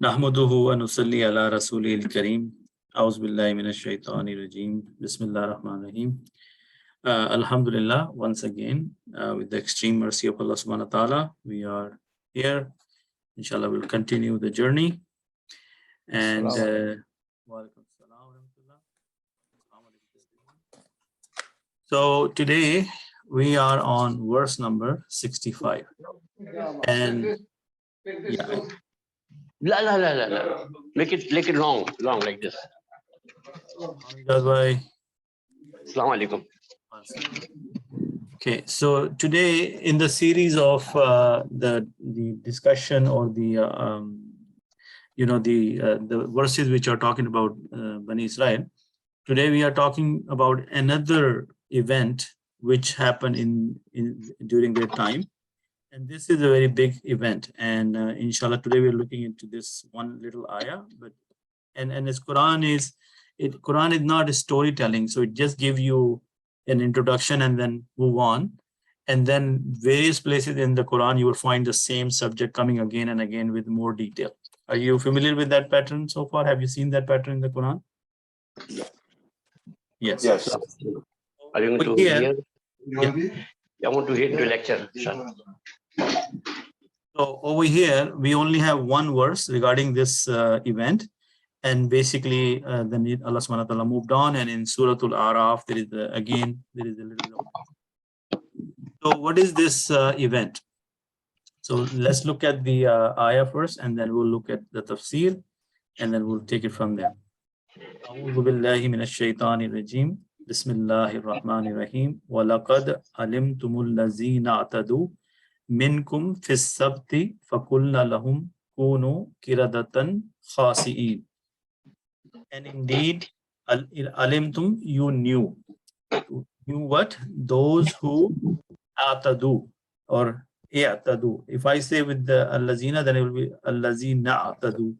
نحمده ونصلي على رسوله الكريم أعوذ بالله من الشيطان الرجيم بسم الله الرحمن الرحيم Alhamdulillah, once again, with the extreme mercy of Allah subhanahu wa ta'ala, we are here. Inshallah, we'll continue the journey. And so today we are on verse number 65. And yeah. La. Make it long like this. Bye. Assalamu alaikum. Okay, so today in the series of the discussion or the verses which are talking about Bani Israel, today we are talking about another event which happened during their time, and this is a very big event. And inshallah, today we are looking into this one little ayah. But and as Quran is not a storytelling, so it just gives you an introduction and then move on. And then various places in the Quran you will find the same subject coming again and again with more detail. Are you familiar with that pattern so far? Have you seen that pattern in the Quran? Yes. Are you going to hear? Yeah. I want to hear the lecture. So over here we only have one verse regarding this event. And basically, then Allah subhanahu wa ta'ala moved on, and in Surah Al Araf, there is a little bit of. So what is this event? So let's look at the ayah first, and then we'll look at the tafsir, and then we'll take it from there. أعوذ بالله من الشيطان الرجيم بسم الله الرحمن الرحيم ولقد علمتم الذين اعتدوا منكم في السبت فقلنا لهم كونوا قردة خاسئين. And indeed, alimtum, you knew. Knew what? Those who atadu or atadu. If I say with the allazina, then it will be allazina atadu.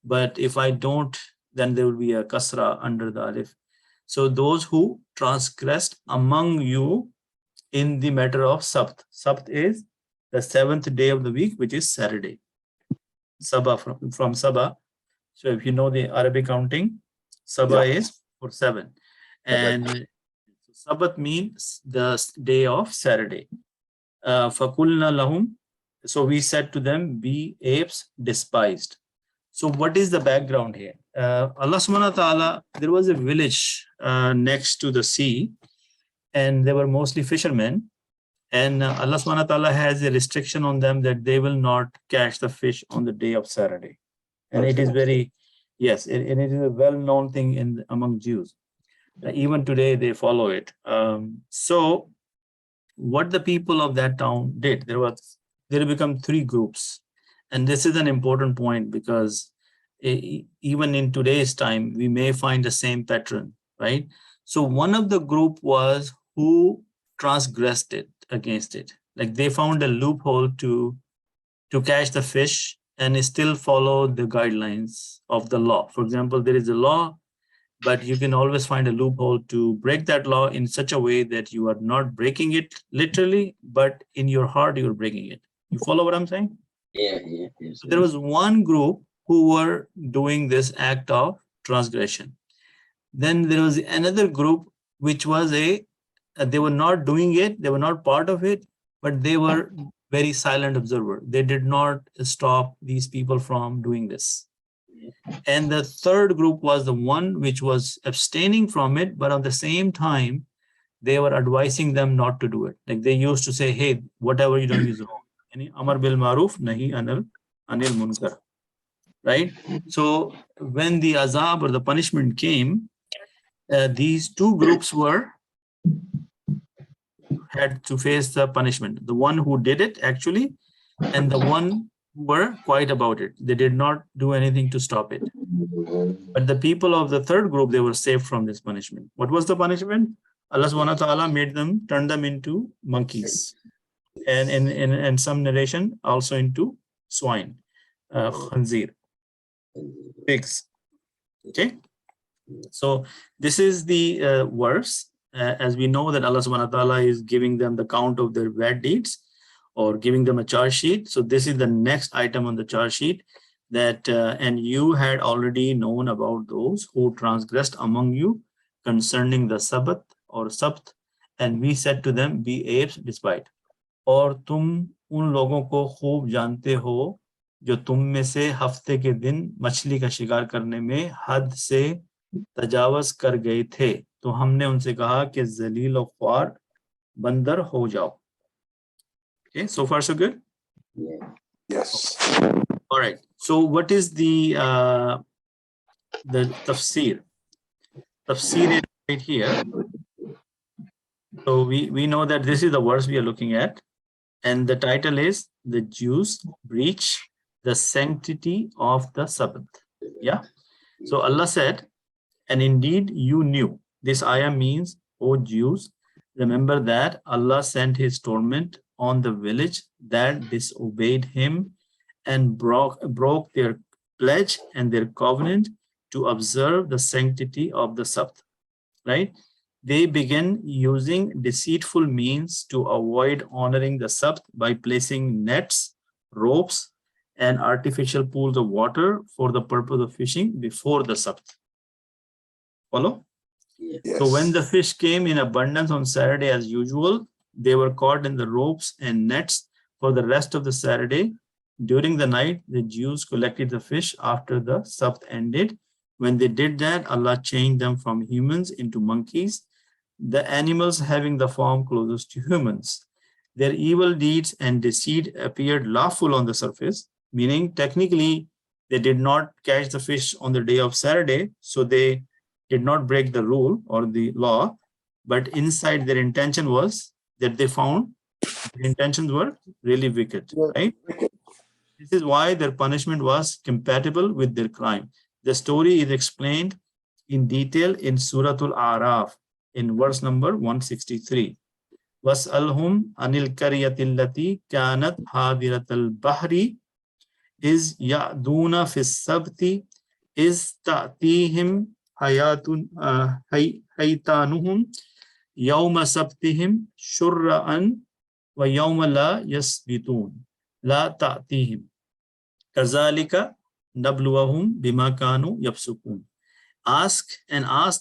But if I don't, then there will be a kasra under the alif. So those who transgressed among you in the matter of Sabbath. Sabbath is the 7th day of the week, which is Saturday. Sabbath from Sabbath. So if you know the Arabic counting, Sabbath is for 7. And Sabbath means the day of Saturday. فَقُلْنَا لَهُمْ. So we said to them, be apes despised. So what is the background here? Allah subhanahu wa ta'ala, there was a village next to the sea, and they were mostly fishermen. And Allah subhanahu wa ta'ala has a restriction on them that they will not catch the fish on the day of Saturday. And it is very, yes, and it is a well-known thing among Jews. Even today, they follow it. So what the people of that town did, there become 3 groups. And this is an important point because even in today's time, we may find the same pattern, right? So one of the group was who transgressed it against it. Like they found a loophole to catch the fish and still follow the guidelines of the law. For example, there is a law, but you can always find a loophole to break that law in such a way that you are not breaking it literally, but in your heart, you're breaking it. You follow what I'm saying? Yeah. So there was one group who were doing this act of transgression. Then there was another group, which was they were not doing it, they were not part of it, but they were very silent observer. They did not stop these people from doing this. And the third group was the one which was abstaining from it, but at the same time, they were advising them not to do it. Like they used to say, hey, whatever you're doing is wrong. Amar bil maruf, nahi anil munkar. Right? So when the azab or the punishment came, these 2 groups had to face the punishment. The one who did it actually, and the one who were quiet about it. They did not do anything to stop it. But the people of the third group, they were saved from this punishment. What was the punishment? Allah subhanahu wa ta'ala turned them into monkeys. And in some narration, also into swine, khanzir, pigs. Okay. So this is the verse. As we know that Allah subhanahu wa ta'ala is giving them the count of their bad deeds or giving them a charge sheet. So this is the next item on the charge sheet. that, and you had already known about those who transgressed among you concerning the Sabbath or Sabbath, and we said to them, be apes despised. और तुम उन लोगों को खूब जानते हो जो तुम में से हफ्ते के दिन मछली का शिकार करने में हद से तजावज कर गए थे, तो हमने उनसे कहा कि जलील और ख्वार बंदर हो जाओ. Okay, so far so good? Yes. All right. So what is the tafsir? Tafsir is right here. So we know that this is the verse we are looking at, and the title is "The Jews Breach the Sanctity of the Sabbath." Yeah. So Allah said, and indeed you knew. This ayah means, O Jews, remember that Allah sent his torment on the village that disobeyed him and broke their pledge and their covenant to observe the sanctity of the Sabbath, right? They began using deceitful means to avoid honoring the Sabbath by placing nets, ropes, and artificial pools of water for the purpose of fishing before the Sabbath. Follow? Yes. So when the fish came in abundance on Saturday as usual, they were caught in the ropes and nets for the rest of the Saturday. During the night, the Jews collected the fish after the Sabbath ended. When they did that, Allah changed them from humans into monkeys, the animals having the form closest to humans. Their evil deeds and deceit appeared lawful on the surface, meaning technically they did not catch the fish on the day of Saturday, so they did not break the rule or the law, but inside their intention was that they found their intentions were really wicked, right? This is why their punishment was compatible with their crime. The story is explained in detail in Surah Al Baqarah in verse number 163. وَاسْأَلْهُمْ عَنِ الْقَرْيَةِ الَّتِي كَانَتْ حَاضِرَةَ الْبَحْرِ إِذْ يَعْدُونَ فِي السَّبْتِ إِذْ تَأْتِيهِمْ حيتانهم يوم سبتهم شرعا ويوم لا يسبتون لا تأتيهم كذلك نبلوهم بما كانوا يفسقون. Ask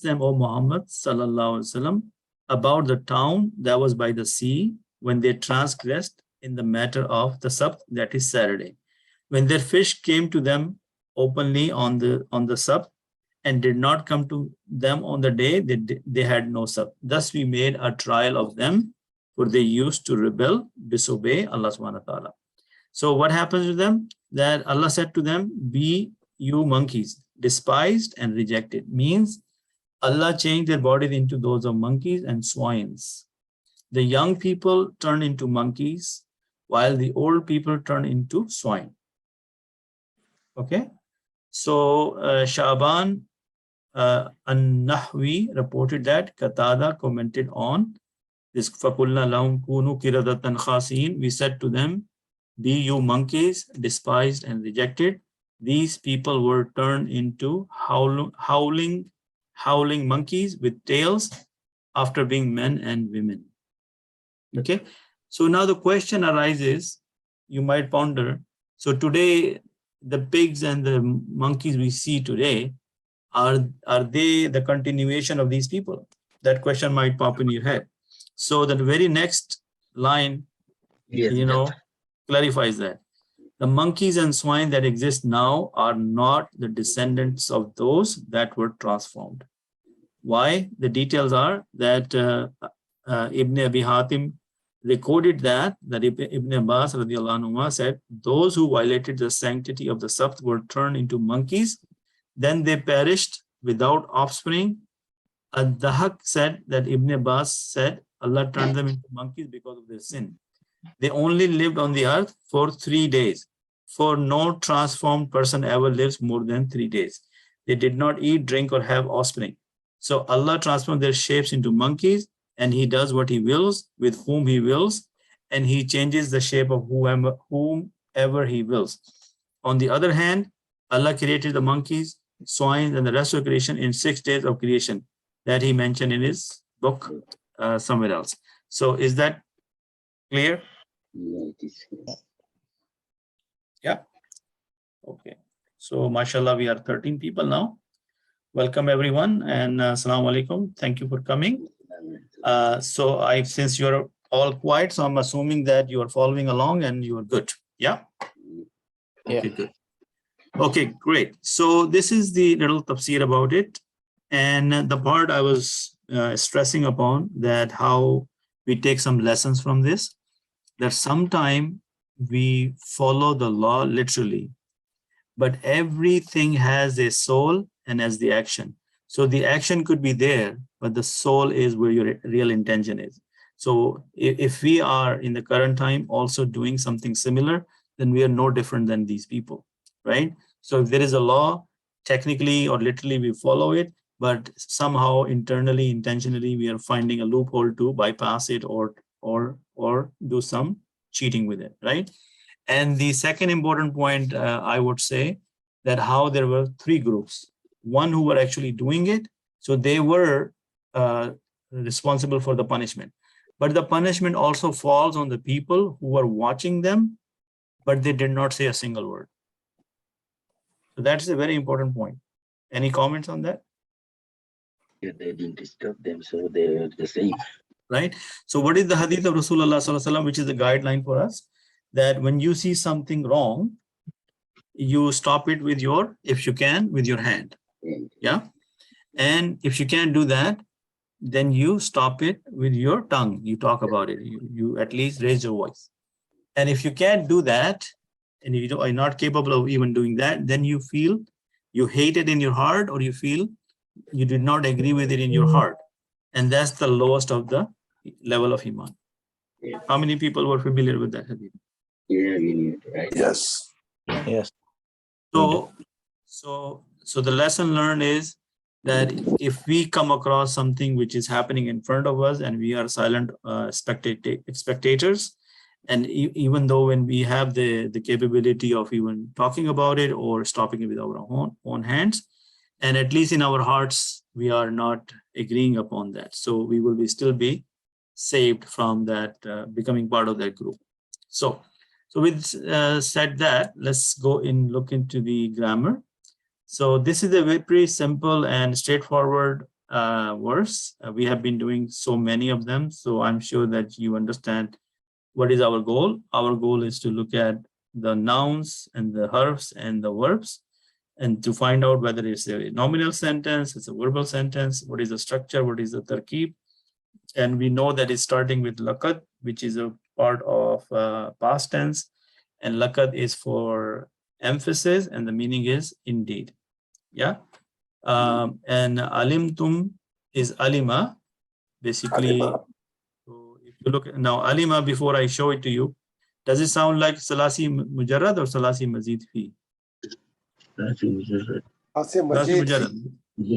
them, O Muhammad sallallahu alaihi wasallam, about the town that was by the sea when they transgressed in the matter of the Sabbath, that is Saturday, when their fish came to them openly on the Sabbath and did not come to them on the day they had no Sabbath. Thus we made a trial of them, for they used to rebel, disobey Allah subhanahu wa ta'ala. So what happens to them? That Allah said to them, be you monkeys, despised and rejected. Means Allah changed their bodies into those of monkeys and swines. The young people turn into monkeys, while the old people turn into swine. Okay? So Shaban An-Nahwi reported that Qatada commented on this. فَقُلْنَا لَهُمْ كُونُوا قِرَدَةً خَاسِئِينَ. We said to them, be you monkeys, despised and rejected. These people were turned into howling monkeys with tails after being men and women. Okay, so now the question arises, you might ponder, so today the pigs and the monkeys we see today, are they the continuation of these people? That question might pop in your head. So the very next line, clarifies that. The monkeys and swine that exist now are not the descendants of those that were transformed. Why? The details are that Ibn Abi Hatim recorded that Ibn Abbas radiallahu anhu said, those who violated the sanctity of the Sabbath were turned into monkeys, then they perished without offspring. Ad-Dahak said that Ibn Abbas said Allah turned them into monkeys because of their sin. They only lived on the earth for 3 days, for no transformed person ever lives more than 3 days. They did not eat, drink, or have offspring. So Allah transformed their shapes into monkeys, and he does what he wills with whom he wills, and he changes the shape of whomever he wills. On the other hand, Allah created the monkeys, swine, and the rest of creation in 6 days of creation that he mentioned in his book somewhere else. So is that clear? Yeah. Okay. So mashallah, we are 13 people now. Welcome everyone, and assalamu alaikum. Thank you for coming. So since you're all quiet, so I'm assuming that you are following along and you are good. Yeah? Okay, good. Okay, great. So this is the little tafsir about it. And the part I was stressing upon, that how we take some lessons from this, that sometime we follow the law literally, but everything has a soul and as the action. So the action could be there, but the soul is where your real intention is. So if we are in the current time also doing something similar, then we are no different than these people, right? So if there is a law, technically or literally we follow it, but somehow internally, intentionally, we are finding a loophole to bypass it or do some cheating with it, right? And the second important point, I would say, that how there were three groups. One who were actually doing it, so they were responsible for the punishment. But the punishment also falls on the people who are watching them, but they did not say a single word. So that's a very important point. Any comments on that? Yeah, they didn't disturb them, so they were the same. Right? So what is the hadith of Rasulullah sallallahu alaihi wasallam, which is the guideline for us? That when you see something wrong, you stop it with your, if you can, with your hand. Yeah. And if you can't do that, then you stop it with your tongue. You talk about it. You at least raise your voice. And if you can't do that, and you are not capable of even doing that, then you feel you hate it in your heart, or you feel you did not agree with it in your heart. And that's the lowest of the level of iman. Yeah. How many people were familiar with that hadith? Yeah, we need, right? Yes. Yes. So the lesson learned is that if we come across something which is happening in front of us and we are silent spectators, and even though when we have the capability of even talking about it or stopping it with our own hands, and at least in our hearts, we are not agreeing upon that. So we will still be saved from that, becoming part of that group. So with said that, let's go and look into the grammar. So this is a very pretty simple and straightforward verse. We have been doing so many of them, so I'm sure that you understand what is our goal. Our goal is to look at the nouns and the harfs and the verbs, and to find out whether it's a nominal sentence, it's a verbal sentence, what is the structure, what is the tarkib. And we know that it's starting with laqad, which is a part of past tense, and laqad is for emphasis, and the meaning is indeed. Yeah. And alimtum is alima, basically. So if you look now, alima, before I show it to you, does it sound like salasi mujarrad or salasi mazid fi?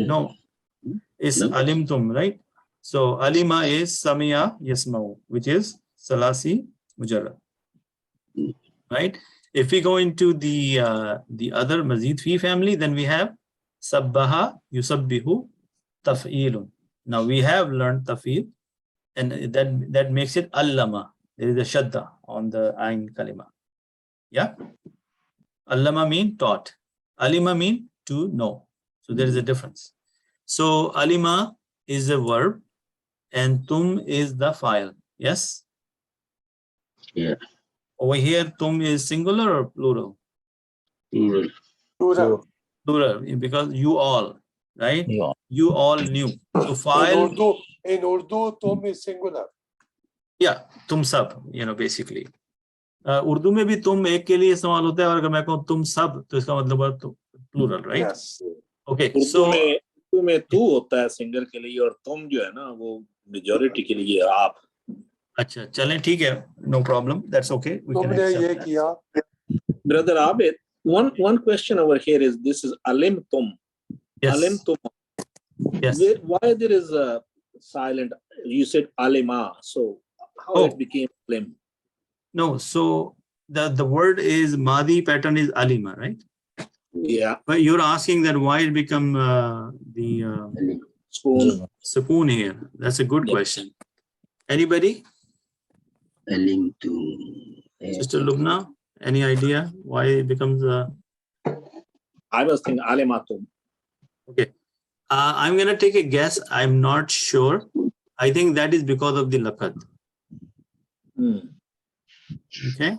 No, it's alimtum, right? So alima is samiya yasma'u, which is salasi mujarrad, right? If we go into the other mazid fi family, then we have sabbaha yusabbihu taf'ilun. Now we have learned taf'il, and that makes it allama. There is a shadda on the ayn kalima. Yeah. Allama mean taught. Alima mean to know. So there is a difference. So alima is a verb and tum is the file. Yes? Yeah. Over here, tum is singular or plural? Plural. Plural. Plural, because you all, right? Yeah. You all knew. So file. In Urdu, tum is singular. Yeah, tum sab, basically. Urdu में भी तुम एक के लिए इस्तेमाल होता है, और अगर मैं कहूँ तुम सब, तो इसका मतलब है plural, right? Yes. Okay, Urdu में तू होता है सिंगल के लिए, और तुम जो है ना वो मेजॉरिटी के लिए आप. अच्छा, चलें, ठीक है, no problem, that's okay, we can accept that. Brother Abid, one question over here is, this is alimtum. Yes. Alimtum. Yes. Why there is a silent? You said alima, so how it became alim? No, so the word is Madi pattern is alima, right? Yeah. But you're asking that why it become the spoon here. That's a good question. Anybody? Alimtum. Sister Lubna, any idea why it becomes I was thinking alematum. Okay. I'm going to take a guess. I'm not sure. I think that is because of the laqad. Okay.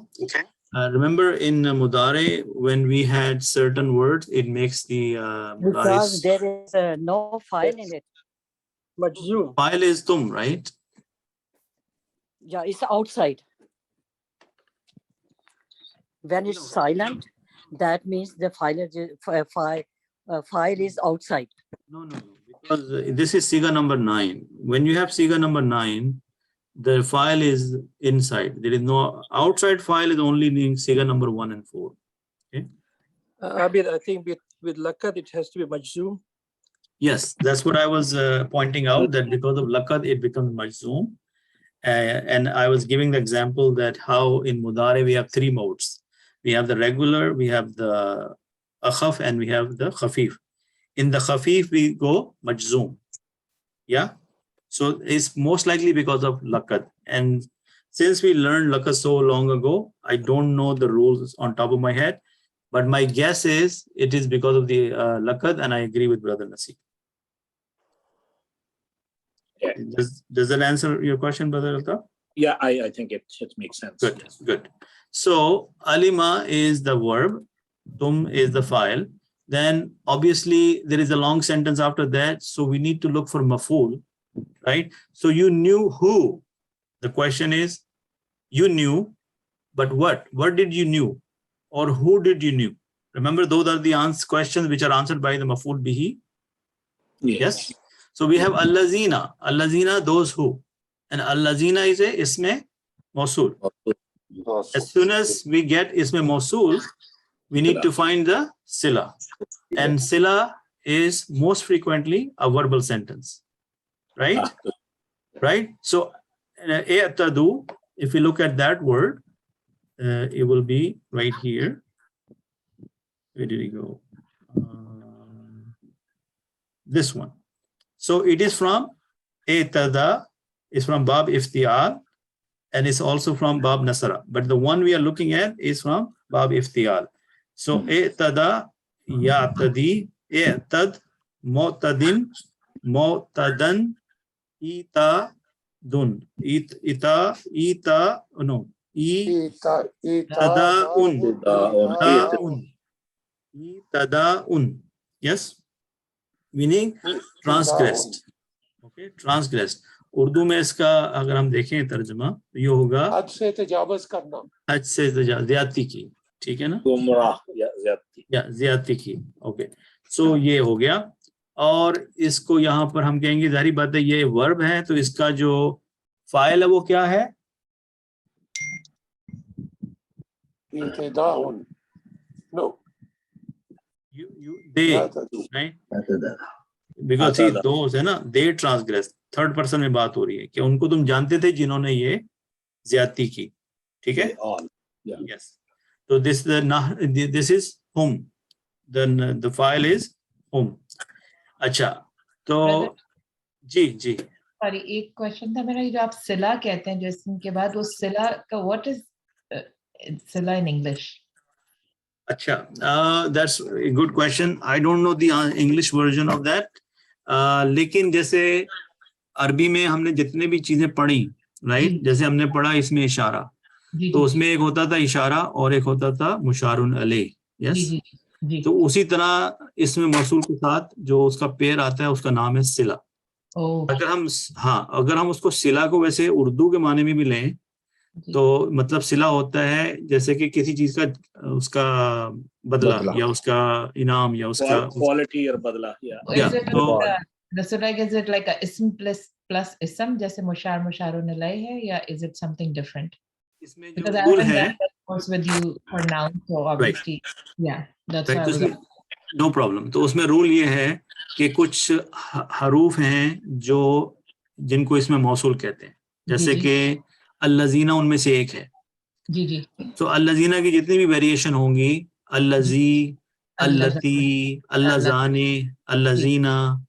Remember in Mudare, when we had certain words, it makes the because there is no file in it. Majzoom. file is tum, right? Yeah, it's outside. When it's silent, that means the file is outside. No, because this is Siga number 9. When you have Siga number 9, the file is inside. There is no outside file, is only in Siga number 1 and 4. Okay. Abid, I think with laqad it has to be majzoom. Yes, that's what I was pointing out, that because of laqad, it becomes majzoom. And I was giving the example that how in Mudare we have 3 modes. We have the regular, we have the akhaf, and we have the khafif. In the khafif, we go majzoom. Yeah. So it's most likely because of laqad. And since we learned laqad so long ago, I don't know the rules on top of my head, but my guess is it is because of the laqad, and I agree with Brother Nasir. Yeah. Does that answer your question, Brother Altaf? Yeah, I think it makes sense. Good, good. So alima is the verb, tum is the file. Then obviously there is a long sentence after that, so we need to look for maf'ul, right? So you knew who. The question is, you knew, but what? What did you knew? Or who did you knew? Remember, those are the questions which are answered by the maf'ul bihi. Yes. So we have allazina. Allazina, those who. And allazina is a isme mausul. As soon as we get isme mausul, we need to find the sila. And sila is most frequently a verbal sentence. Right? Right? So a'tadu, if we look at that word, it will be right here. Where did it go? This one. So it is from a'tada, is from bab iftial, and it's also from bab nasara. But the one we are looking at is from bab iftial. So a'tada, ya'tadi, a'tad, mu'tadin, mu'tadan, ita, dun, ita, no, Tadaun. Yes, meaning transgressed. Okay, transgressed. Urdu में इसका अगर हम देखें तर्जुमा तो ये होगा हद से तजावुज करना, हद से ज्यादती की, ठीक है ना, गुमराह या ज्यादती की. ओके, सो ये हो गया. और इसको यहाँ पर हम कहेंगे, जाहिर बात है ये वर्ब है, तो इसका जो फाइल है वो क्या है? No. They, right? Because see, those है ना, they transgressed. थर्ड पर्सन में बात हो रही है कि उनको तुम जानते थे जिन्होंने ये ज्यादती की, ठीक है? Yes. So this is whom. Then the file is whom. अच्छा, तो जी. सॉरी, एक क्वेश्चन था मेरा. जो आप सिला कहते हैं जो इसम के बाद, वो सिला का व्हाट इज सिला इन इंग्लिश? अच्छा, that's a good question. I don't know the English version of that. लेकिन जैसे अरबी में हमने जितने भी चीजें पढ़ी, राइट, जैसे हमने पढ़ा इसमें इशारा, तो उसमें एक होता था इशारा और एक होता था मुशारुन अलैह. यस, तो उसी तरह इसमें मौसूल के साथ जो उसका पेयर आता है उसका नाम है सिला. अगर हम उसको सिला को वैसे उर्दू के माने में भी लें तो मतलब सिला होता है जैसे कि किसी चीज का उसका बदला या उसका इनाम या उसका क्वालिटी और बदला. So like, is it like a ism plus ism जैसे मुशारुन अलैह है, या is it something different? इसमें Because जो I रूल haven't है, done that course with you for now, so obviously, yeah, that's why I was like, no problem. तो उसमें rule ये है कि कुछ हरूफ हैं जो जिनको इसमें मौसूल कहते हैं, जैसे कि अल्लज़ीना उनमें से एक है. जी. तो अल्लज़ीना की जितनी भी वेरिएशन होंगी, अल्लज़ी, अल्लती, अल्लज़ाने, अल्लज़ीना,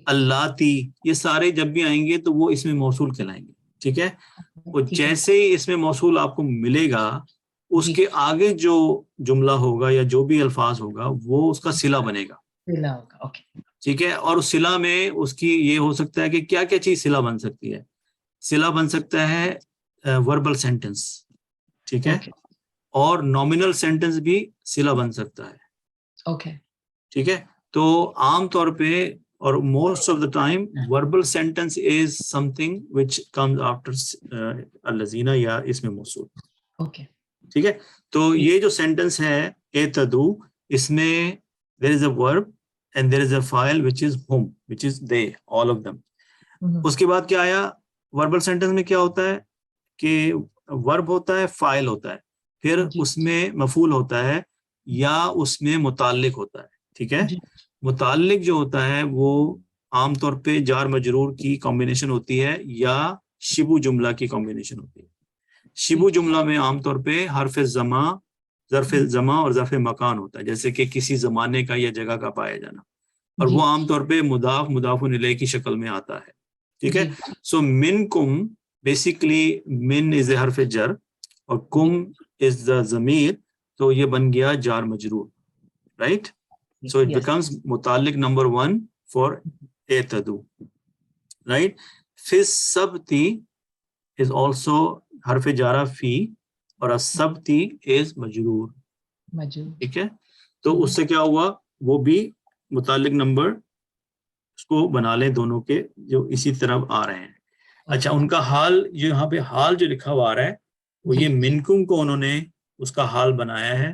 अल्लाती, ये सारे जब भी आएंगे तो वो इसमें मौसूल कहलाएंगे. ठीक है? वो जैसे ही इसमें मौसूल आपको मिलेगा اس کے آگے جو جملہ ہوگا یا جو بھی الفاظ ہوگا وہ اس کا صلہ بنے گا. ٹھیک ہے. اور اس صلہ میں اس کی یہ ہو سکتا ہے کہ کیا کیا چیز صلہ بن سکتی ہے. صلہ بن سکتا ہے وربل سینٹنس. ٹھیک ہے. اور نامنل سینٹنس بھی صلہ بن سکتا ہے. ٹھیک ہے. تو عام طور پہ اور most of the time verbal sentence is some thing which comes after الذین یا اس میں موصول. ٹھیک ہے. تو یہ جو سینٹنس ہے اعتدو، اس میں there is a verb and there is a file which is whom, which is they, all of them. اس کے بعد کیا آیا وربل سینٹنس میں؟ کیا ہوتا ہے کہ ورب ہوتا ہے، فائل ہوتا ہے، پھر اس میں مفعول ہوتا ہے یا اس میں متعلق ہوتا ہے. ٹھیک ہے. متعلق جو ہوتا ہے وہ عام طور پہ جار مجرور کی کمبینیشن ہوتی ہے یا شبو جملہ کی کمبینیشن ہوتی ہے. شبو جملہ میں عام طور پہ حرف زماں، ظرف زماں اور ظرف مکان ہوتا ہے، جیسے کہ کسی زمانے کا یا جگہ کا پایا جانا، اور وہ عام طور پہ مضاف مضاف الیہ کی شکل میں آتا ہے. ٹھیک ہے. سو من کم، بیسیکلی من از اے حرف جر اور کم از دا ضمیر، تو یہ بن گیا جار مجرور. رائٹ. سو اٹ بیکمز متعلق نمبر 1 فار اعتدو. رائٹ. فی السبتی از آلسو حرف جارہ فی، اور السبتی از مجرور. ٹھیک ہے. تو اس سے کیا ہوا، وہ بھی متعلق نمبر اس کو بنا لیں دونوں کے جو اسی طرف آ رہے ہیں. اچھا، ان کا حال جو یہاں پہ حال جو لکھا ہوا آ رہا ہے وہ یہ منکم کو انہوں نے اس کا حال بنایا ہے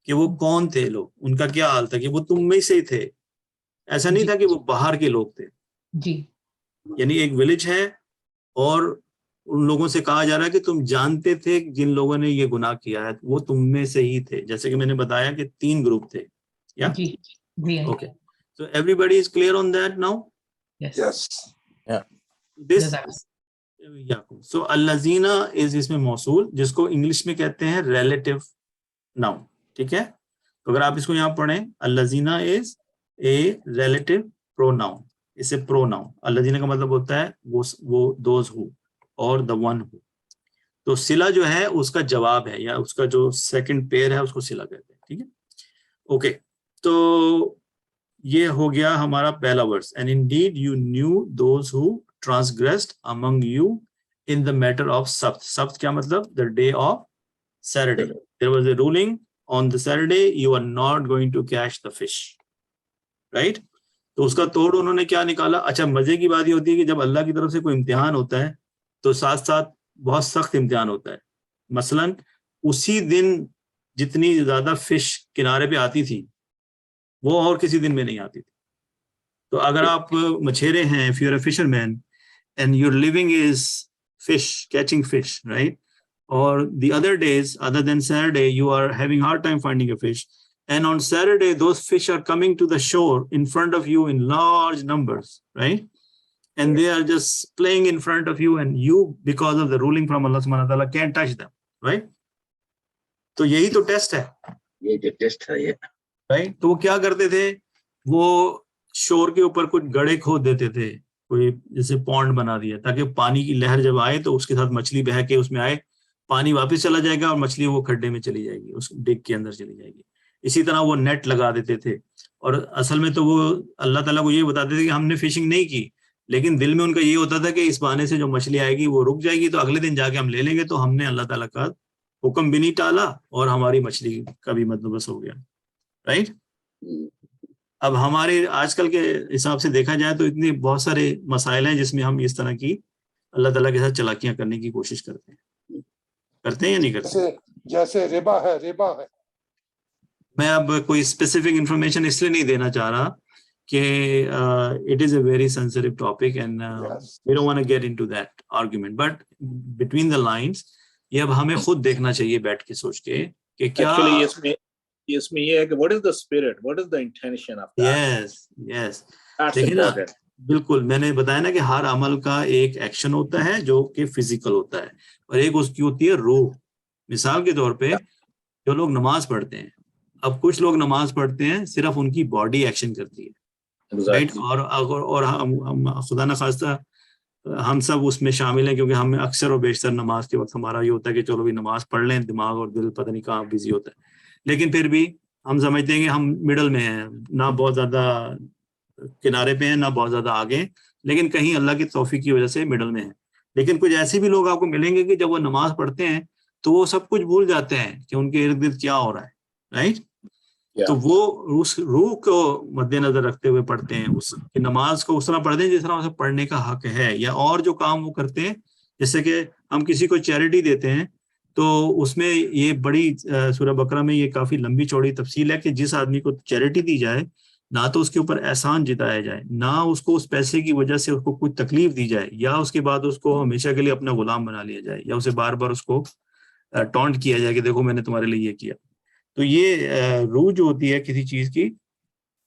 کہ وہ کون تھے لوگ، ان کا کیا حال تھا کہ وہ تم میں سے ہی تھے. ایسا نہیں تھا کہ وہ باہر کے لوگ تھے. یعنی ایک ولیج ہے اور ان لوگوں سے کہا جا رہا ہے کہ تم جانتے تھے جن لوگوں نے یہ گناہ کیا ہے وہ تم میں سے ہی تھے. جیسے کہ میں نے بتایا کہ 3 گروپ تھے. یا okay. So everybody is clear on that now? Yes. This so allazina is اس میں موصول جس کو انگلش میں کہتے ہیں ریلیٹو ناؤن. ٹھیک ہے. تو اگر آپ اس کو یہاں پڑھیں allazina is a relative pronoun. اسے pronoun allazina کا مطلب ہوتا ہے وہ those who اور the one who. تو صلہ جو ہے اس کا جواب ہے یا اس کا جو سیکنڈ پیئر ہے اس کو صلہ کہتے ہیں. ٹھیک ہے. اوکے. تو یہ ہو گیا ہمارا پہلا ورس. And indeed you knew those who transgressed among you in the matter of Sabbath. Sabbath کیا مطلب؟ The day of Saturday. There was a ruling on the Saturday you are not going to catch the fish. Right? تو اس کا توڑ انہوں نے کیا نکالا. اچھا، مزے کی بات یہ ہوتی ہے کہ جب اللہ کی طرف سے کوئی امتحان ہوتا ہے تو ساتھ ساتھ بہت سخت امتحان ہوتا ہے. مثلا اسی دن جتنی زیادہ فش کنارے پہ آتی تھی وہ اور کسی دن میں نہیں آتی تھی. تو اگر آپ مچھیرے ہیں, if you're a fisherman and your living is fish, catching fish, right? Or the other days other than Saturday you are having hard time finding a fish, and on Saturday those fish are coming to the shore in front of you in large numbers, right? And they are just playing in front of you, and you, because of the ruling from Allah subhanahu wa ta'ala, can't touch them, right? تو یہی تو test ہے, یہ جو test ہے یہ right? تو وہ کیا کرتے تھے, وہ شور کے اوپر کچھ گڑھے کھود دیتے تھے, کوئی جیسے پونڈ بنا دیا تاکہ پانی کی لہر جب آئے تو اس کے ساتھ مچھلی بہہ کے اس میں آئے, پانی واپس چلا جائے گا اور مچھلی وہ کھڈے میں چلی جائے گی, اس ڈگ کے اندر چلی جائے گی. اسی طرح وہ نیٹ لگا دیتے تھے, اور اصل میں تو وہ اللہ تعالیٰ کو یہ بتاتے تھے کہ ہم نے فشنگ نہیں کی, لیکن دل میں ان کا یہ ہوتا تھا کہ اس بہانے سے جو مچھلی آئے گی وہ رک جائے گی تو اگلے دن جا کے ہم لے لیں گے, تو ہم نے اللہ تعالیٰ کا حکم بھی نہیں ٹالا اور ہماری مچھلی کا بھی بندوبست ہو گیا, رائٹ. اب ہمارے آج کل کے حساب سے دیکھا جائے تو اتنے بہت سارے مسائل ہیں جس میں ہم اس طرح کی اللہ تعالیٰ کے ساتھ چلاکیاں کرنے کی کوشش کرتے ہیں یا نہیں کرتے. جیسے ربا ہے, ربا ہے. میں اب کوئی اسپیسیفک انفارمیشن اس لیے نہیں دینا چاہ رہا کہ it is a very sensitive topic and we don't want to get into that argument, but between the lines یہ اب ہمیں خود دیکھنا چاہیے بیٹھ کے سوچ کے کہ کیا اس میں یہ ہے کہ what is the spirit, what is the intention of that. yes That's important. بالکل, میں نے بتایا نا کہ ہر عمل کا ایک ایکشن ہوتا ہے جو کہ فزیکل ہوتا ہے, اور ایک اس کی ہوتی ہے روح. مثال کے طور پہ جو لوگ نماز پڑھتے ہیں, اب کچھ لوگ نماز پڑھتے ہیں صرف ان کی باڈی ایکشن کرتی ہے, رائٹ, اور خدا نخواستہ ہم سب اس میں شامل ہیں کیونکہ ہمیں اکثر و بیشتر نماز کے وقت ہمارا یہ ہوتا ہے کہ چلو بھی نماز پڑھ لیں, دماغ اور دل پتہ نہیں کہاں بزی ہوتا ہے, لیکن پھر بھی ہم سمجھتے ہیں کہ ہم مڈل میں ہیں, نہ بہت زیادہ کنارے پہ ہیں نہ بہت زیادہ آگے, لیکن کہیں اللہ کی توفیق کی وجہ سے مڈل میں ہیں. لیکن کچھ ایسے بھی لوگ آپ کو ملیں گے کہ جب وہ نماز پڑھتے ہیں تو وہ سب کچھ بھول جاتے ہیں کہ ان کے ارد گرد کیا ہو رہا ہے, رائٹ. تو وہ اس روح کو مد نظر رکھتے ہوئے پڑھتے ہیں, اس کی نماز کو اس طرح پڑھتے ہیں جس طرح اسے پڑھنے کا حق ہے, یا اور جو کام وہ کرتے ہیں جیسے کہ ہم کسی کو چیریٹی دیتے ہیں تو اس میں یہ بڑی سورہ بقرہ میں یہ کافی لمبی چوڑی تفصیل ہے کہ جس آدمی کو چیریٹی دی جائے نہ تو اس کے اوپر احسان جتایا جائے, نہ اس کو اس پیسے کی وجہ سے اس کو کوئی تکلیف دی جائے, یا اس کے بعد اس کو ہمیشہ کے لیے اپنا غلام بنا لیا جائے, یا اسے بار بار اس کو ٹونٹ کیا جائے کہ دیکھو میں نے تمہارے لیے یہ کیا. تو یہ روح جو ہوتی ہے کسی چیز کی,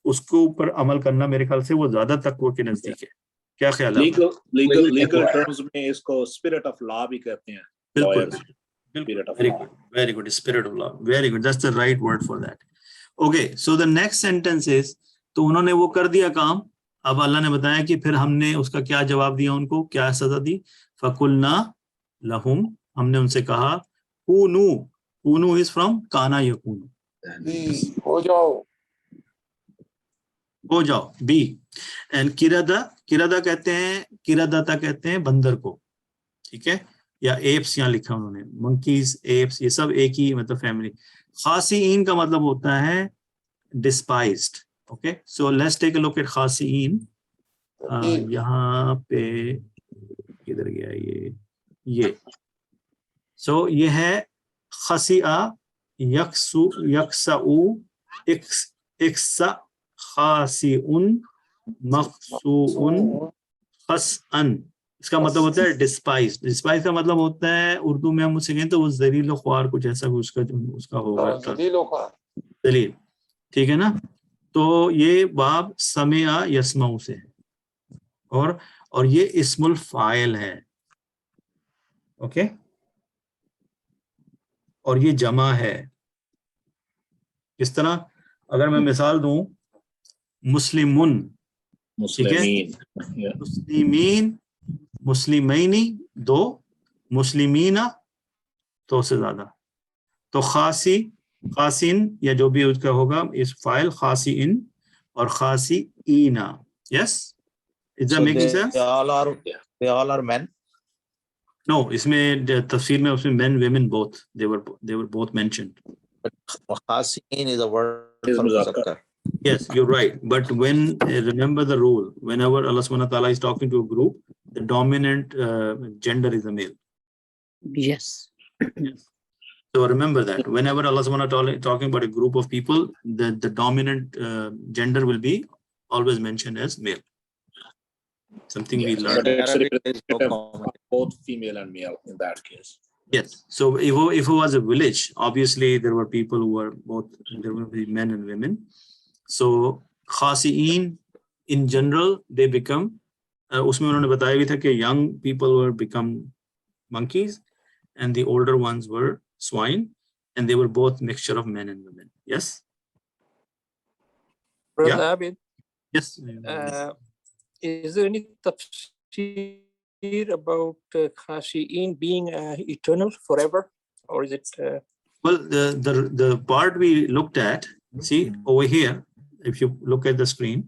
اس کو اوپر عمل کرنا میرے خیال سے وہ زیادہ تقوی کے نزدیک ہے. کیا خیال ہے؟ لیگل ٹرمز میں اس کو اسپرٹ آف لا بھی کہتے ہیں. بالکل, very good, spirit of law, very good, that's the right word for that. Okay, so the next sentence is, تو انہوں نے وہ کر دیا کام. اب اللہ نے بتایا کہ پھر ہم نے اس کا کیا جواب دیا, ان کو کیا سزا دی. فَقُلْنَا لَهُمْ, ہم نے ان سے کہا, کونو is from کانا یکونو, ہو جاؤ, ہو جاؤ, بی. اینڈ کردا کہتے ہیں, کردتا کہتے ہیں بندر کو, ٹھیک ہے, یا ایپس یہاں لکھا انہوں نے, منکیز, ایپس, یہ سب ایک ہی مطلب فیملی. خاصین کا مطلب ہوتا ہے despised. Okay, so let's take a look at خاصین. یہاں پہ کدھر گیا یہ سو یہ ہے خسیع یکسعو اکسا خاسئن مخسوعن خسئن. اس کا مطلب ہوتا ہے ڈسپائزڈ. ڈسپائز کا مطلب ہوتا ہے اردو میں ہم اسے کہیں تو وہ ذلیل و خوار, کچھ ایسا اس کا ہوگا ذلیل, ٹھیک ہے نا. تو یہ باب سمع یسمع سے ہے, اور یہ اسم الفاعل ہے. اوکے, اور یہ جمع ہے. کس طرح؟ اگر میں مثال دوں, مسلمن, ٹھیک ہے, مسلمین, مسلمینی دو, مسلمینہ تو سے زیادہ. تو خاسین یا جو بھی اس کا ہوگا اس فائل خاسین اور خاسئینا. Yes, is that making sense? they all are men. No, اس میں تفسیر میں اس میں men women both they were both mentioned. But khaseen is a word for muzakkar. Yes, you're right. But when remember the rule, whenever Allah subhanahu wa ta'ala is talking to a group, the dominant gender is the male. Yes. Yes. So remember that whenever Allah subhanahu wa ta'ala is talking about a group of people, the dominant gender will be always mentioned as male. Something we learned. Both female and male in that case. Yes. So if it was a village, obviously there were people who were both, there will be men and women. So khasi'een in general they become, usme unhone bataya bhi tha ki young people were become monkeys and the older ones were swine, and they were both mixture of men and women. Yes. Brother Yeah. Abid, Yes. is there any tafsir about khashi'in being eternal forever, or is it? Well, the part we looked at, see over here, if you look at the screen,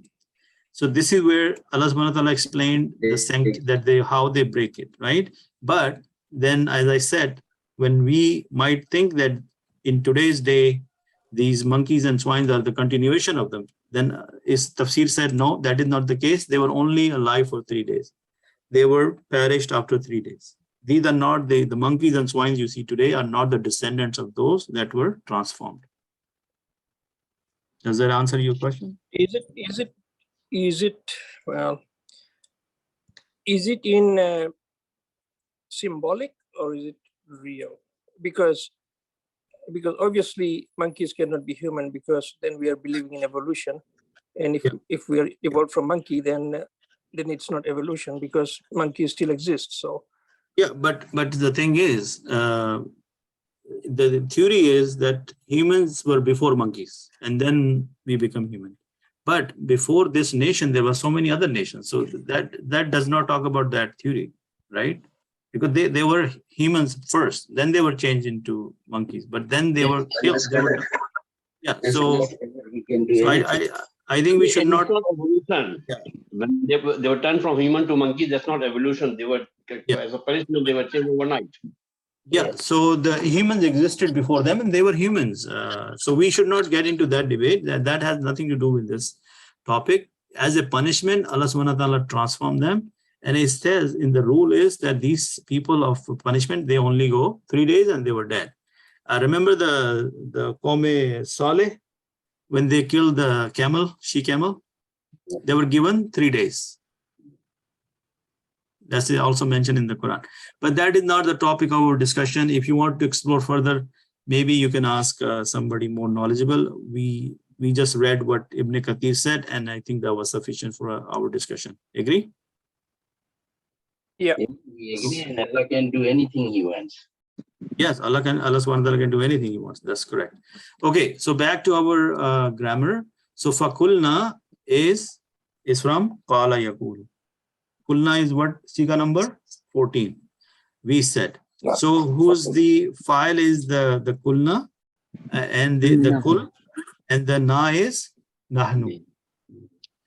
so this is where Allah subhanahu wa ta'ala explained that how they break it, right? But then, as I said, when we might think that in today's day these monkeys and swines are the continuation of them, then Tafseer said no, that is not the case. They were only alive for 3 days. They were perished after 3 days. These are not the monkeys and swines you see today are not the descendants of those that were transformed. Does that answer your question? Is it well, is it in symbolic or is it real? Because obviously monkeys cannot be human, because then we are believing in evolution, and if we are evolved from monkey, then it's not evolution, because monkeys still exist. So yeah, but the thing is, the theory is that humans were before monkeys and then we become human. But before this nation, there were so many other nations. So that does not talk about that theory, right? Because they were humans first, then they were changed into monkeys, but then they were killed. Yeah. So I think we should not. Evolution. Yeah. When they were turned from human to monkey, that's not evolution. They were, as a punishment, they were changed overnight. Yeah, so the humans existed before them and they were humans. So we should not get into that debate. That has nothing to do with this topic. As a punishment, Allah subhanahu wa ta'ala transformed them. And it says in the rule is that these people of punishment, they only go 3 days and they were dead. Remember the Qawm Saleh, when they killed the camel, she-camel, they were given 3 days. That's also mentioned in the Quran. But that is not the topic of our discussion. If you want to explore further, maybe you can ask somebody more knowledgeable. We just read what Ibn Kathir said, and I think that was sufficient for our discussion. Agree? Yeah. We agree, and Allah can do anything He wants. Yes, Allah subhanahu wa ta'ala can do anything He wants. That's correct. Okay, so back to our grammar. So fakulna is from qala yakul. Kulna is what? Siga number 14. We said. So who's the file is the kulna and the kul, and the na is nahnu.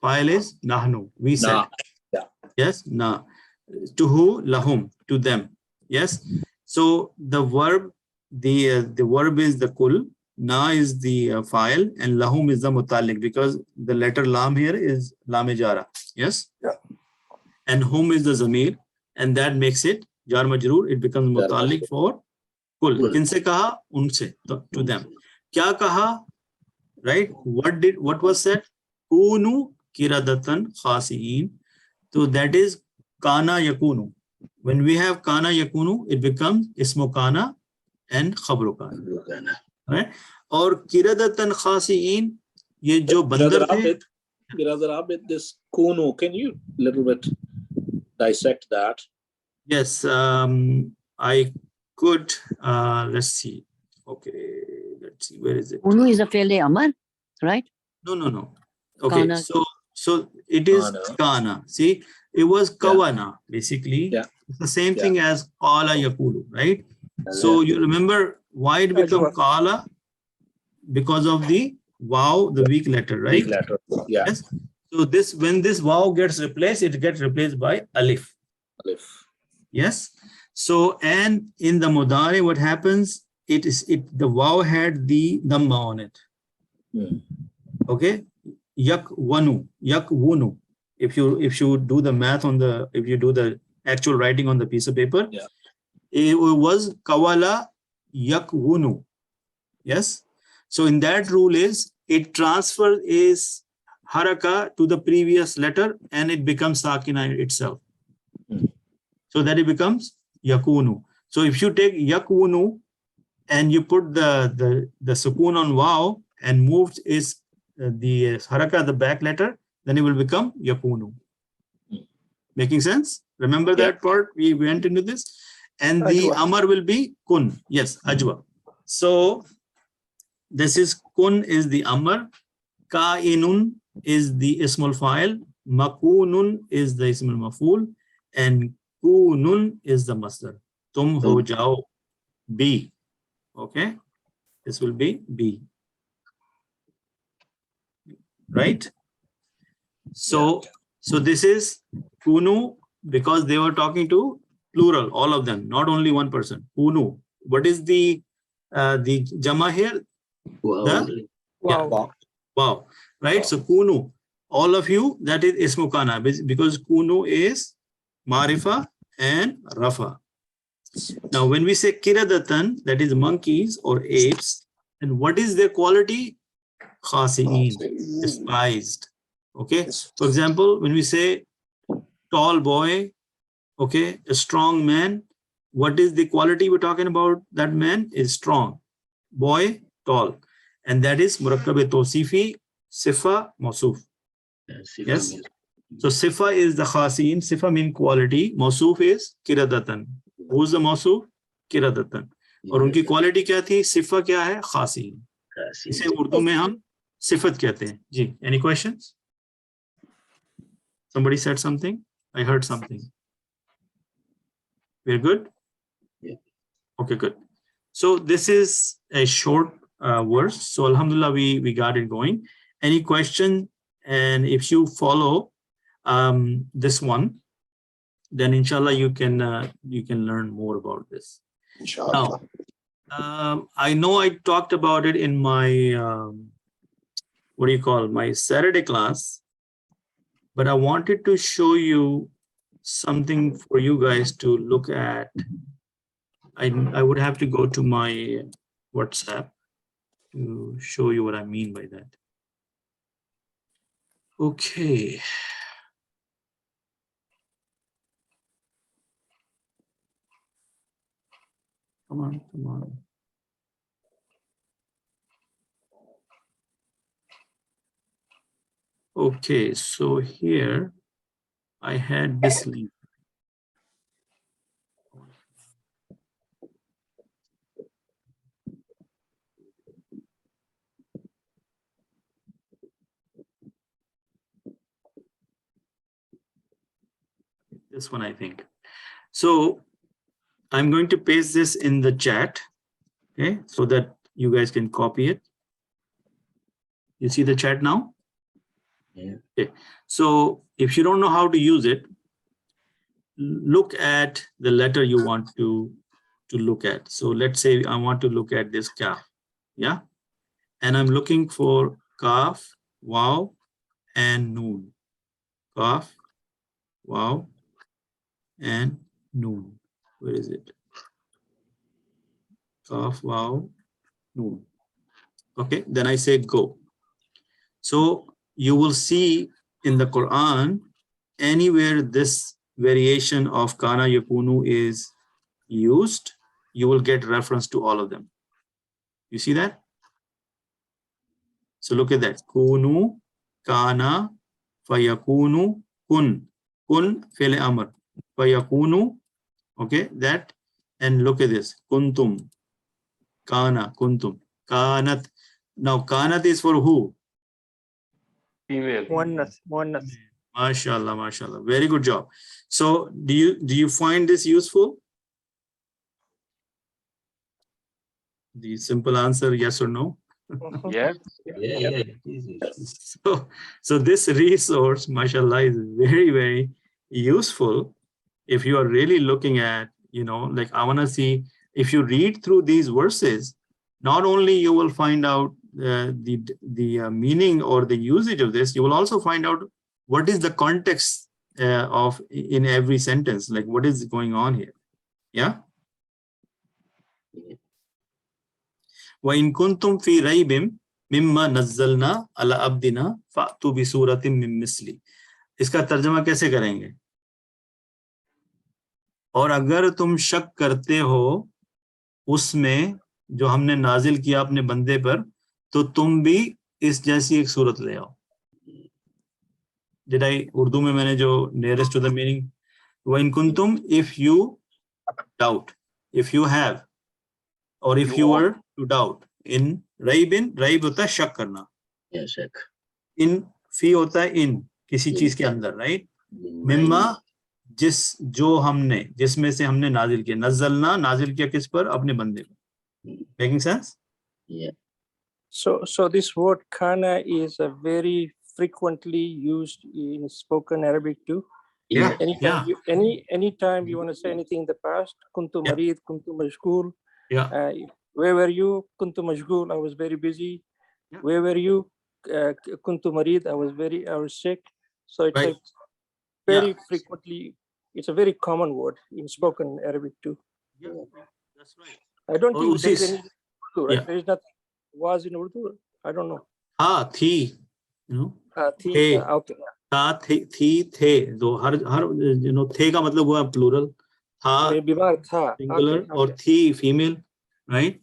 File is nahnu. We said. Nah. Yeah. Yes, na. To who? Lahum. To them. Yes. So the verb, the verb is the kul, na is the file, and lahum is the mutalik, because the letter lam here is lam jara. Yes. Yeah. And hum is the zamir, and that makes it jar majroor. It becomes mutalik for kul. Kinse kaha? Unse, to them. Kya kaha? Right? What was said? Kunu kiradatan khasiin. So that is kana yakunu. When we have kana yakunu, it becomes ismu kana and khabru kana. Right? Or kiradatan khasiin, ye jo bandar the. Brother Abid, this kunu, can you little bit dissect that? Yes, I could. Let's see. Okay, let's see. Where is it? Unu is a fairly amar, right? No. Okay, Kana. so it is Kana. kana. See, it was kawana basically. Yeah. It's the same thing as kala yakulu, right? So you remember why it become kala? Because of the wow, the weak letter, right? Weak letter. Yeah. Yes. So when this wow gets replaced, it gets replaced by alif. Alif. Yes. So and in the mudari, what happens? The wow had the dhamma on it. Okay. Yakwunu. If you do the math if you do the actual writing on the piece of paper, yeah, it was kawala yakwunu. Yes. So in that rule is it transfer is haraka to the previous letter and it becomes sakina itself. So that it becomes yakunu. So if you take yakwunu and you put the sukun on wow and moved is the haraka, the back letter, then it will become yakunu. Making sense? Remember that part? We went into this. And the amar will be kun. Yes, ajwa. So this is kun is the amar. Ka'inun is the ismul fa'il. Makunun is the ismul maf'ul. And kunun is the masdar. Tum ho jao. Be. Okay. This will be be. Right? So this is kunu, because they were talking to plural, all of them, not only one person. Kunu. What is the jama here? Wow. Wow. Right? So kunu, all of you, that is ismu kana, because kunu is marifa and rafa. Now when we say kiradatan, that is monkeys or apes, and what is their quality? Khasi'in, despised. Okay. For example, when we say tall boy, okay, a strong man, what is the quality we're talking about? That man is strong. Boy, tall. And that is murakkab tawsifi, sifa, mausuf. Yes. So sifa is the khasi'in. Sifa mean quality. Mausuf is kiradatan. Who's the mausuf? Kiradatan. और उनकी quality क्या थी? सिफा क्या है? खासी. इसे उर्दू में हम सिफत कहते हैं जी. Any questions? Somebody said something. I heard something. We're good? Yeah. Okay, good. So this is a short verse. So alhamdulillah, we got it going. Any question? And if you follow this one, then inshallah you can learn more about this. Inshallah. Now, I know I talked about it in my my Saturday class, but I wanted to show you something for you guys to look at. I would have to go to my WhatsApp to show you what I mean by that. Okay. Come on, come on. Okay, so here I had this link. This one, I think. So I'm going to paste this in the chat, okay, so that you guys can copy it. You see the chat now? Yeah. Okay. So if you don't know how to use it, look at the letter you want to look at. So let's say I want to look at this kaf, yeah? And I'm looking for kaf, waw, and noon. Kaf, waw, and noon. Where is it? Kaf, waw, noon. Okay, then I say go. So you will see in the Quran, anywhere this variation of kana yakunu is used, you will get reference to all of them. You see that? So look at that. Kunu, kana, fayakunu, kun. Kun, fil amr. Fayakunu, okay, that. And look at this. Kuntum, kana, kuntum. Kanat. Now, kanat is for who? Female. Oneness. MashaAllah, MashaAllah. Very good job. So do you find this useful? The simple answer, yes or no. Yes. Yeah. So this resource, MashaAllah, is very, very useful if you are really looking at, like I want to see, if you read through these verses, not only you will find out the meaning or the usage of this, you will also find out what is the context of in every sentence, like what is going on here. Yeah. وَإِن كُنْتُمْ فِي رَيْبٍ مِمَّا نَزَّلْنَا عَلَى عَبْدِنَا فَأْتُوا بِسُورَةٍ مِّن مِثْلِهِ. इसका तर्जमा कैसे करेंगे? और अगर तुम शक करते हो उसमें जो हमने नाजिल किया अपने बंदे पर, तो तुम भी इस जैसी एक सूरत ले आओ. उर्दू में मैंने जो nearest to the meaning, وَإِن كُنْتُمْ, if you doubt, if you have, or if you were to doubt. In raibin, raib होता है शक करना. Yeah, shak. In fi होता है in किसी चीज के अंदर, right? मिम्मा जिसमें से हमने नाजिल किया. नज़लना, नाजिल किया किस पर? अपने बंदे पर. Making sense? Yeah. So this word kana is a very frequently used in spoken Arabic too. Yeah. Anytime anytime you want to say anything in the past, kuntu marid, kuntu mashghul. Yeah. Where were you? Kuntu mashghul, I was very busy. Yeah. Where were you? Kuntu marid, I was sick. So it's Right. like very frequently, it's a very common word in spoken Arabic too. Yeah, that's right. I don't और think there is उसी any Urdu, right? Yeah. There is nothing was in Urdu. I don't know. हाँ थी, Okay. था थी थे, जो हर थे का मतलब हुआ प्लूरल, था बीमार था, सिंगुलर, और थी फीमेल, राइट?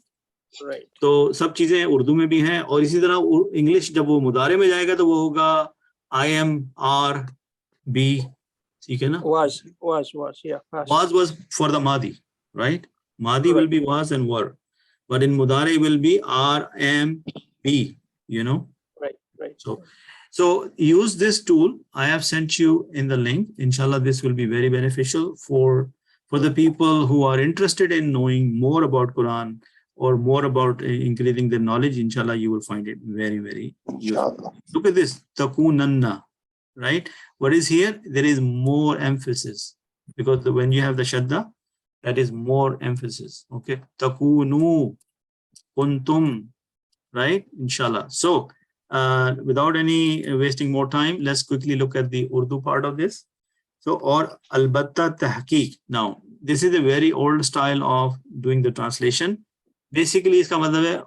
Right. तो सब चीजें उर्दू में भी हैं. और इसी तरह इंग्लिश जब वो मुदारे में जाएगा तो वो होगा आई एम, आर, बी. ठीक है ना? Was, yeah. Past. Was for the madi, right? Madi will be was and were, but in mudari will be are, am, be, Right. So use this tool. I have sent you in the link. Inshallah, this will be very beneficial for the people who are interested in knowing more about Quran or more about increasing their knowledge. Inshallah, you will find it very, very useful. Look at this, takunanna, right? What is here? There is more emphasis, because when you have the shadda, that is more emphasis. Okay, takunu, kuntum, right? Inshallah. So without any wasting more time, let's quickly look at the Urdu part of this. So, or albatta tahqiq. Now, this is a very old style of doing the translation. Basically, इसका मतलब है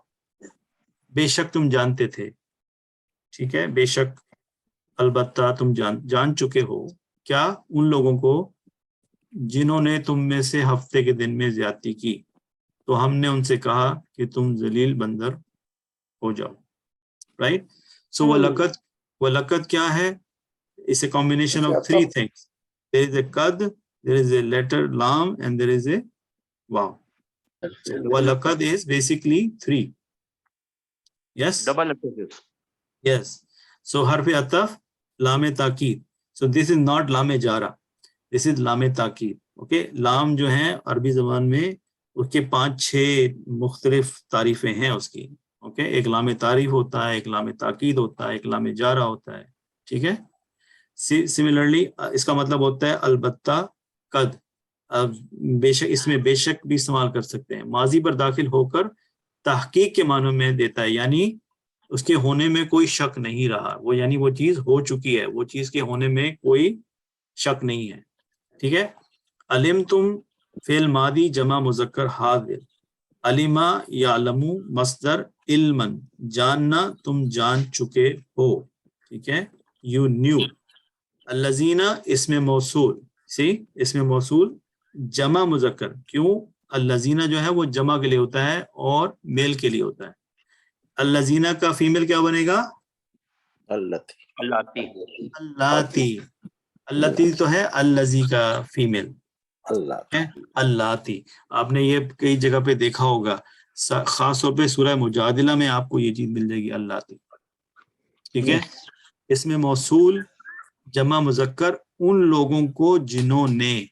बेशक तुम जानते थे, ठीक है, बेशक अलबत्ता तुम जान चुके हो क्या उन लोगों को जिन्होंने तुम में से हफ्ते के दिन में ज्यादती की, तो हमने उनसे कहा कि तुम जलील बंदर हो जाओ, राइट? सो वलकद क्या है? It's a combination of three things. There is a qad, there is a letter lam, and there is a waw. Walaqad is basically three. Yes? Double emphasis. Yes. So harfi ataf, lame taaqid. So this is not lame jara. This is lame taaqid. Okay. Lam जो है अरबी ज़बान में उसके 5-6 मुख्तलिफ तारीफें हैं उसकी. Okay. एक लामे तारीफ होता है, एक लामे ताकीद होता है, एक लामे जारा होता है. ठीक है. सिमिलरली इसका मतलब होता है अलबत्ता कद. अब बेशक, इसमें बेशक भी इस्तेमाल कर सकते हैं. माजी पर दाखिल होकर तहकीक के मानों में देता है, यानी उसके होने में कोई शक नहीं रहा, वो यानी वो चीज हो चुकी है, वो चीज के होने में कोई शक नहीं है. ठीक है. अलिम तुम फेल मादी जमा मुजक्कर हाजिर. अलिमा यालमु मस्दर इल्मन, जानना तुम जान चुके हो. ठीक है. You new. अल्लजीना इसमें मौसूल. सी इसमें मौसूल जमा मुजक्कर. क्यों? अल्लजीना जो है वो जमा के लिए होता है और मेल के लिए होता है. अल्लजीना का फीमेल क्या बनेगा? अल्लाती. अल्लाती. अल्लाती तो है अल्लजी का फीमेल है, अल्लाती. आपने ये कई जगह पे देखा होगा, खास तौर पे सूरह मुजादिला में आपको ये चीज मिल जाएगी, अल्लाती. ठीक है. इसमें मौसूल जमा मुजक्कर उन लोगों को जिन्होंने.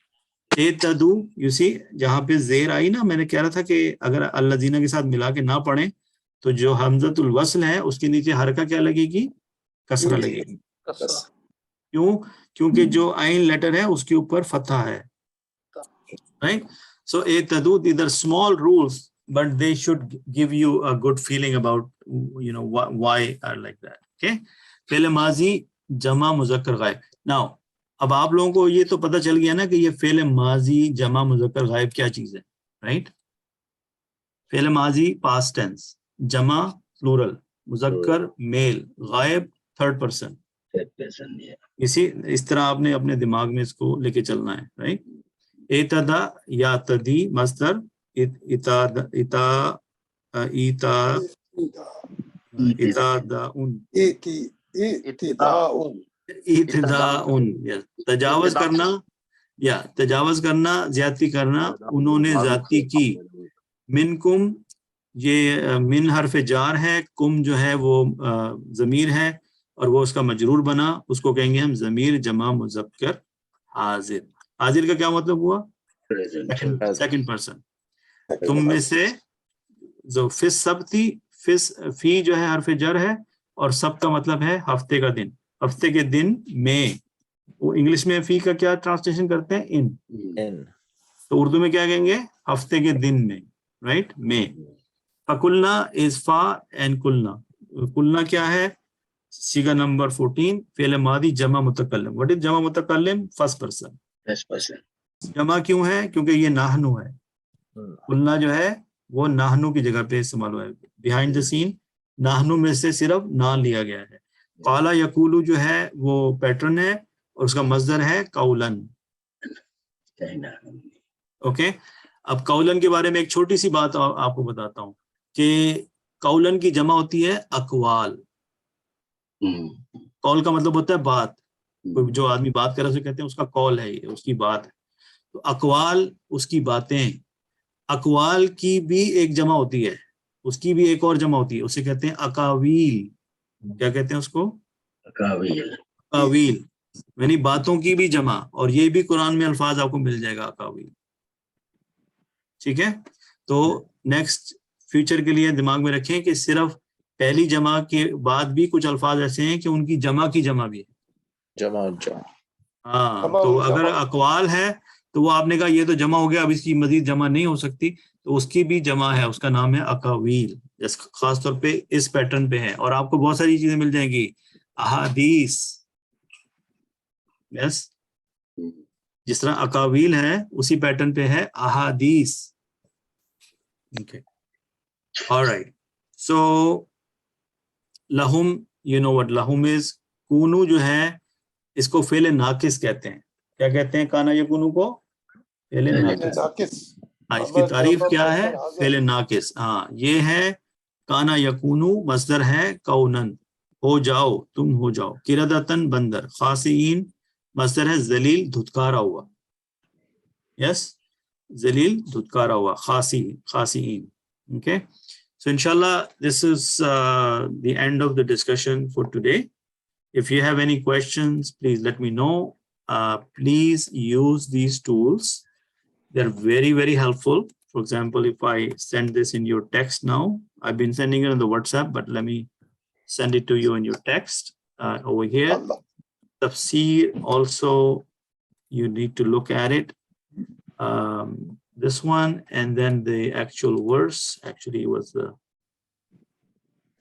एतदू, यू सी जहाँ पे जेर आई ना, मैंने कह रहा था कि अगर अल्लाजीना के साथ मिला के ना पढ़ें तो जो हमजतुल वस्ल है उसके नीचे हरका क्या लगेगी? कसरा लगेगी. क्यों? क्योंकि जो आइन लेटर है उसके ऊपर फतहा है, राइट? सो एतदू, these are small rules but they should give you a good feeling about, you know, why are like that. Okay. Fail माजी जमा मुजक्कर गायब. नाउ अब आप लोगों को ये तो पता चल गया ना कि ये फेल माजी जमा मुजक्कर गायब क्या चीज है, राइट? फेल माजी पास्ट टेंस, जमा प्लूरल, मुजक्कर मेल, गायब थर्ड पर्सन. इस तरह आपने अपने दिमाग में इसको लेके चलना है, राइट? एतदा या तदी मस्दर, तजावज करना या तजावज करना, ज्यादती करना, उन्होंने ज्यादती की. मिनकुम, ये मिन हरफ जार है, कुम जो है वो जमीर है और वो उसका मजरूर बना, उसको कहेंगे हम जमीर जमा मुजक्कर हाजिर. हाजिर का क्या मतलब हुआ? Second person. तुम में से जो फिस सब थी, फिस फी जो है हरफ जर है और सब का मतलब है हफ्ते का दिन. हफ्ते के दिन में, वो इंग्लिश में फी का क्या ट्रांसलेशन करते हैं? इन. तो उर्दू में क्या कहेंगे? हफ्ते के दिन में, राइट? में. फकुलना इज फा एंड कुलना. कुलना क्या है? सीगा नंबर 14, फेल मादी जमा मुतकल्लिम. व्हाट इज जमा मुतकल्लिम? First person. जमा क्यों है? क्योंकि ये नाहनु है. कुलना जो है वो नाहनु की जगह पे इस्तेमाल हुआ है. बिहाइंड द सीन नाहनु में से सिर्फ ना लिया गया है. काला यकूलू जो है वो पैटर्न है और उसका मजदर है कौलन. ओके. अब कौलन के बारे में एक छोटी सी बात आपको बताता हूँ कि कौलन की जमा होती है अकवाल. कौल का मतलब होता है बात. जो आदमी बात कर रहा है उसे कहते हैं उसका कौल है, ये उसकी बात है. तो अकवाल उसकी बातें. अकवाल की भी एक जमा होती है, उसकी भी एक और जमा होती है, उसे कहते हैं अकावील. क्या कहते हैं उसको? Akawil. अकावील, यानी बातों की भी जमा, और ये भी कुरान में अल्फाज आपको मिल जाएगा अकावील। ठीक है, तो नेक्स्ट फ्यूचर के लिए दिमाग में रखें कि सिर्फ पहली जमा के बाद भी कुछ अल्फाज ऐसे हैं कि उनकी जमा की जमा भी है। Jama. हाँ, तमाम तो अगर जमा। अकवाल है तो वो आपने कहा ये तो जमा हो गया, अब इसकी मजीद जमा नहीं हो सकती, तो उसकी भी जमा है, उसका नाम है अकावील, जिस खास तौर पे इस पैटर्न पे है। और आपको बहुत सारी चीजें मिल जाएंगी, अहादीस, यस, जिस तरह अकावील है उसी पैटर्न पे है अहादीस। ओके, ऑलराइट, सो लहुम, यू नो व्हाट लहुम इज, कूनू जो है इसको फेले नाकिस कहते हैं। क्या कहते हैं काना यकूनू को? फेले नाकिस। नाकिस। हाँ, इसकी तारीफ क्या है? फेले नाकिस। हाँ, ये है काना यकूनू, मस्दर है कौनन, हो जाओ, तुम हो जाओ। किरदतन, बंदर। खासीन, मस्दर है जलील, धुतकारा हुआ। यस, जलील, धुतकारा हुआ। खासीन। Okay, so inshallah this is the end of the discussion for today. If you have any questions, please let me know. Please use these tools. They're very, very helpful. For example, if I send this in your text now, I've been sending it on the WhatsApp, but let me send it to you in your text over here. Allah. Tafseer also, you need to look at it. This one, and then the actual verse actually was the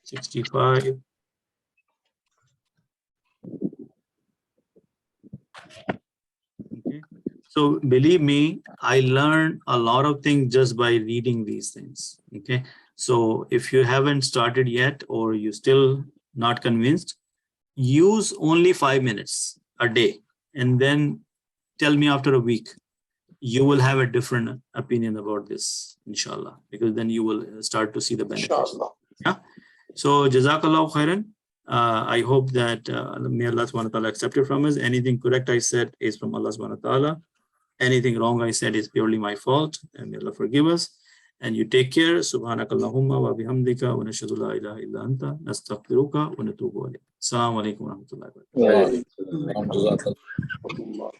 65. Okay. So believe me, I learned a lot of things just by reading these things. Okay. So if you haven't started yet, or you're still not convinced, use only 5 minutes a day, and then tell me after a week. You will have a different opinion about this, inshallah, because then you will start to see the benefits. Inshallah. Yeah. So Jazakallah khairan. I hope that may Allah subhanahu wa ta'ala accept it from us. Anything correct I said is from Allah subhanahu wa ta'ala. Anything wrong I said is purely my fault, and may Allah forgive us. And you take care. Subhanakallahumma wa bihamdika wa nashhadu la ilaha illa anta nastaghfiruka wa natubu ilayk. Assalamu alaikum wa rahmatullahi wa barakatuh. Wa alaikum salam. Allah.